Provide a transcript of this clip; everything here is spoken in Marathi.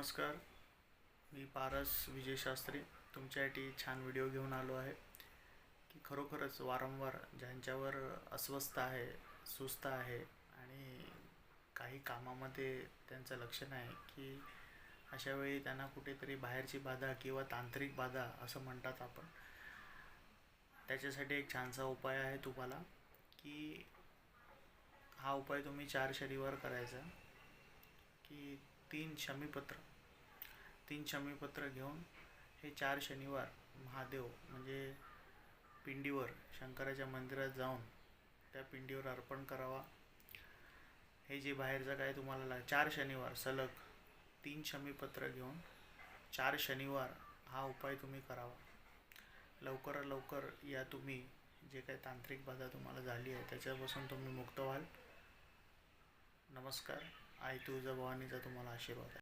नमस्कार. मी पारस विजय शास्त्री तुमच्यासाठी छान व्हिडिओ घेऊन आलो आहे की खरोखरच वारंवार ज्यांच्यावर अस्वस्थ आहे, सुस्त आहे आणि काही कामामध्ये त्यांचं लक्ष नाही की अशा वेळी त्यांना कुठेतरी बाहेरची बाधा किंवा तांत्रिक बाधा असं म्हणतात आपण. त्याच्यासाठी एक छानसा उपाय आहे तुम्हाला की हा उपाय तुम्ही 4 शनिवार करायचा की 3 शमीपत्र घेऊन हे 4 शनिवार महादेव म्हणजे पिंडीवर शंकराच्या मंदिरात जाऊन त्या पिंडीवर अर्पण करावा. हे जे बाहेरचं काय तुम्हाला 4 शनिवार सलग 3 शमीपत्र घेऊन 4 शनिवार हा उपाय तुम्ही करावा. लवकरात लवकर या तुम्ही जे काही तांत्रिक बाधा तुम्हाला झाली आहे त्याच्यापासून तुम्ही मुक्त व्हाल. नमस्कार. आई तुळजाभवानीचा तुम्हाला आशीर्वाद आहे.